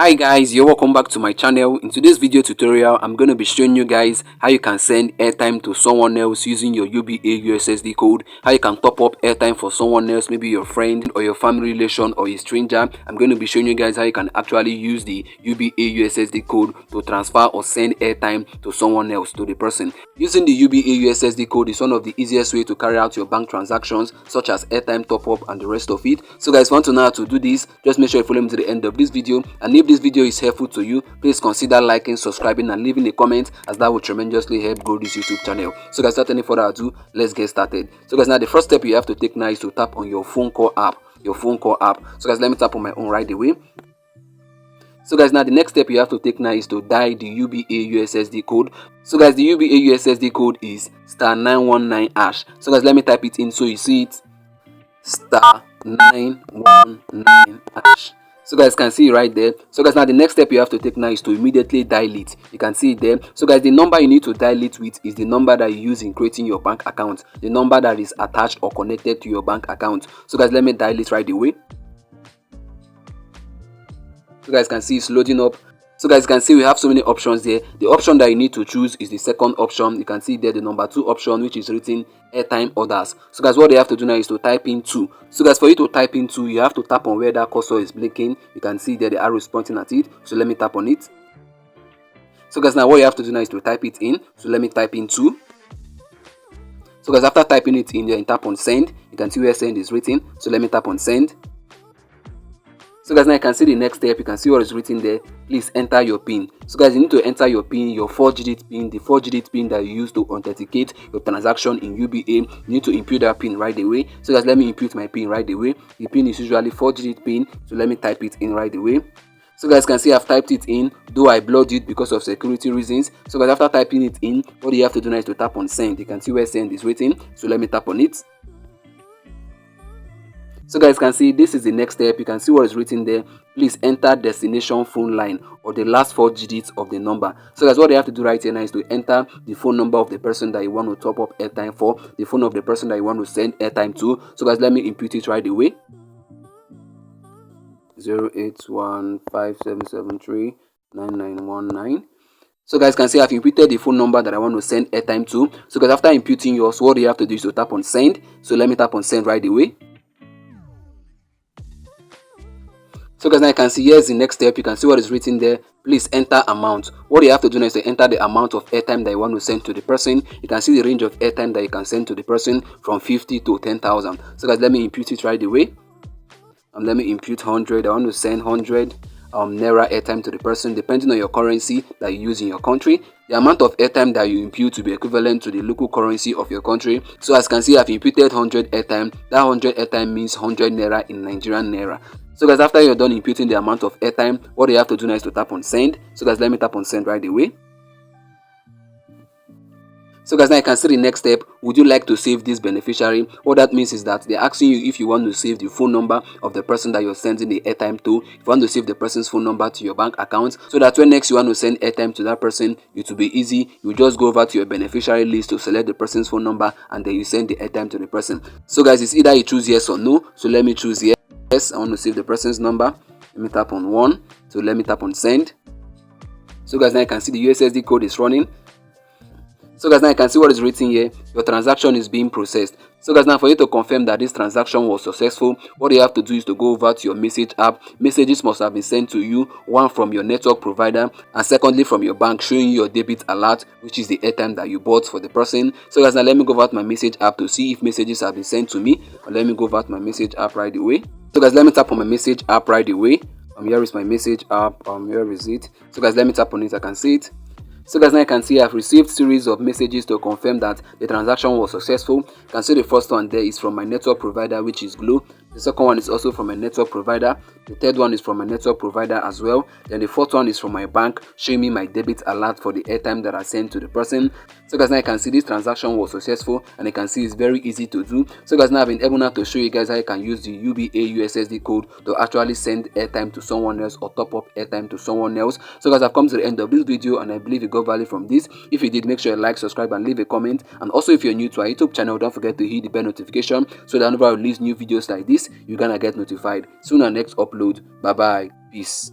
Hi guys, you're welcome back to my channel. In today's video tutorial, I'm going to be showing you guys how you can send airtime to someone else using your UBA USSD code, how you can top up airtime for someone else, maybe your friend or your family relation or a stranger. I'm going to be showing you guys how you can actually use the UBA USSD code to transfer or send airtime to someone else, to the person. Using the UBA USSD code is one of the easiest way to carry out your bank transactions such as airtime top up and the rest of it. So guys, want to know how to do this? Just make sure you follow me to the end of this video, and if this video is helpful to you, please consider liking, subscribing and leaving a comment, as that will tremendously help grow this YouTube channel. So guys, without any further ado, let's get started. So guys, now the first step you have to take now is to tap on your phone call app. So guys, let me tap on my own right away. So guys, now the next step you have to take now is to dial the UBA USSD code. So guys, the UBA USSD code is *919#. So guys, let me type it in so you see it. *919#. So guys can see it right there. So guys, now the next step you have to take now is to immediately dial it. You can see it there. So guys, the number you need to dial it with is the number that you use in creating your bank account, the number that is attached or connected to your bank account. So guys, let me dial it right away. So guys can see it's loading up. So guys can see we have so many options there. The option that you need to choose is the second option. You can see there the number 2 option, which is written airtime orders. So guys, what you have to do now is to type in 2. So guys, for you to type in 2, you have to tap on where that cursor is blinking. You can see there the arrow is pointing at it. So let me tap on it. So guys, now what you have to do now is to type it in. So let me type in 2. So guys, after typing it in there, you tap on send. You can see where send is written. So let me tap on send. So guys, now you can see the next step. You can see what is written there. Please enter your PIN. So guys, you need to enter your PIN, your 4-digit PIN, the 4-digit PIN that you use to authenticate your transaction in UBA. You need to input that PIN right away. So guys, let me input my PIN right away. The PIN is usually 4-digit PIN. So let me type it in right away. So guys can see I've typed it in, though I blurred it because of security reasons. So guys, after typing it in, what you have to do now is to tap on send. You can see where send is written. So let me tap on it. So guys can see this is the next step. You can see what is written there. Please enter destination phone line or the last 4 digits of the number. So guys, what you have to do right here now is to enter the phone number of the person that you want to top up airtime for, the phone of the person that you want to send airtime to. So guys, let me input it right away. 08157739919. So guys can see I've inputted the phone number that I want to send airtime to. So guys, after imputing yours, what you have to do is to tap on send. So let me tap on send right away. So guys, now you can see here's the next step. You can see what is written there. Please enter amount. What you have to do now is to enter the amount of airtime that you want to send to the person. You can see the range of airtime that you can send to the person from 50 to 10,000. So guys, let me input it right away. Let me input 100. I want to send 100 naira airtime to the person, depending on your currency that you use in your country. The amount of airtime that you input to be equivalent to the local currency of your country. So as you can see, I've inputted 100 airtime. That 100 airtime means 100 naira in Nigerian naira. So guys, after you're done inputting the amount of airtime, what you have to do now is to tap on send. So guys, let me tap on send right away. So guys, now you can see the next step. Would you like to save this beneficiary? What that means is that they're asking you if you want to save the phone number of the person that you're sending the airtime to. If you want to save the person's phone number to your bank account, so that when next you want to send airtime to that person, it will be easy. You just go over to your beneficiary list to select the person's phone number, and then you send the airtime to the person. So guys, it's either you choose yes or no. So let me choose yes. I want to save the person's number. Let me tap on 1. So let me tap on send. So guys, now you can see the USSD code is running. So guys, now you can see what is written here. Your transaction is being processed. So guys, now for you to confirm that this transaction was successful, what you have to do is to go over to your message app. Messages must have been sent to you, one from your network provider and secondly from your bank, showing you your debit alert, which is the airtime that you bought for the person. So guys, now let me go over to my message app to see if messages have been sent to me. Let me go over to my message app right away. So guys, let me tap on my message app right away. Here is my message app. Here is it. So guys, let me tap on it. I can see it. So guys, now you can see I've received series of messages to confirm that the transaction was successful. You can see the first one there is from my network provider, which is Glo. The second one is also from my network provider. The third one is from my network provider as well. Then the fourth one is from my bank, showing me my debit alert for the airtime that I sent to the person. So guys, now you can see this transaction was successful, and you can see it's very easy to do. So guys, now I've been able now to show you guys how you can use the UBA USSD code to actually send airtime to someone else or top up airtime to someone else. So guys, I've come to the end of this video, and I believe you got value from this. If you did, make sure you like, subscribe and leave a comment. And also, if you're new to our YouTube channel, don't forget to hit the bell notification so that whenever I release new videos like this, you're gonna get notified soon. Our next upload. Bye bye, peace.